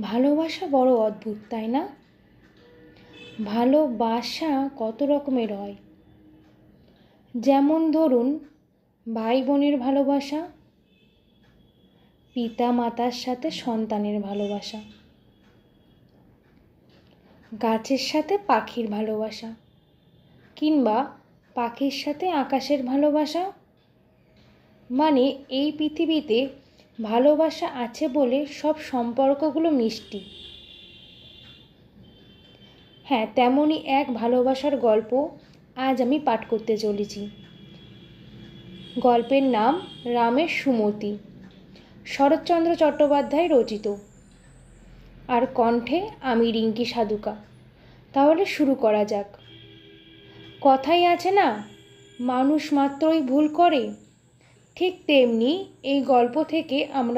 ভালোবাসা বড় অদ্ভুত, তাই না? ভালোবাসা কত রকমের হয়। যেমন ধরুন, ভাই বোনের ভালোবাসা, পিতা মাতার সাথে সন্তানের ভালোবাসা, গাছের সাথে পাখির ভালোবাসা, কিংবা পাখির সাথে আকাশের ভালোবাসা। মানে এই পৃথিবীতে ভালোবাসা আছে বলে সব সম্পর্কগুলো মিষ্টি। হ্যাঁ, তেমনই এক ভালোবাসার গল্প আজ আমি পাঠ করতে চলেছি। গল্পের নাম রামের সুমতি, শরৎচন্দ্র চট্টোপাধ্যায় রচিত, আর কণ্ঠে আমি রিঙ্কি সাধুকা। তাহলে শুরু করা যাক। কথাই আছে না, মানুষ মাত্রই ভুল করে। ঠিক তেমনি এই গল্প থেকে আমরা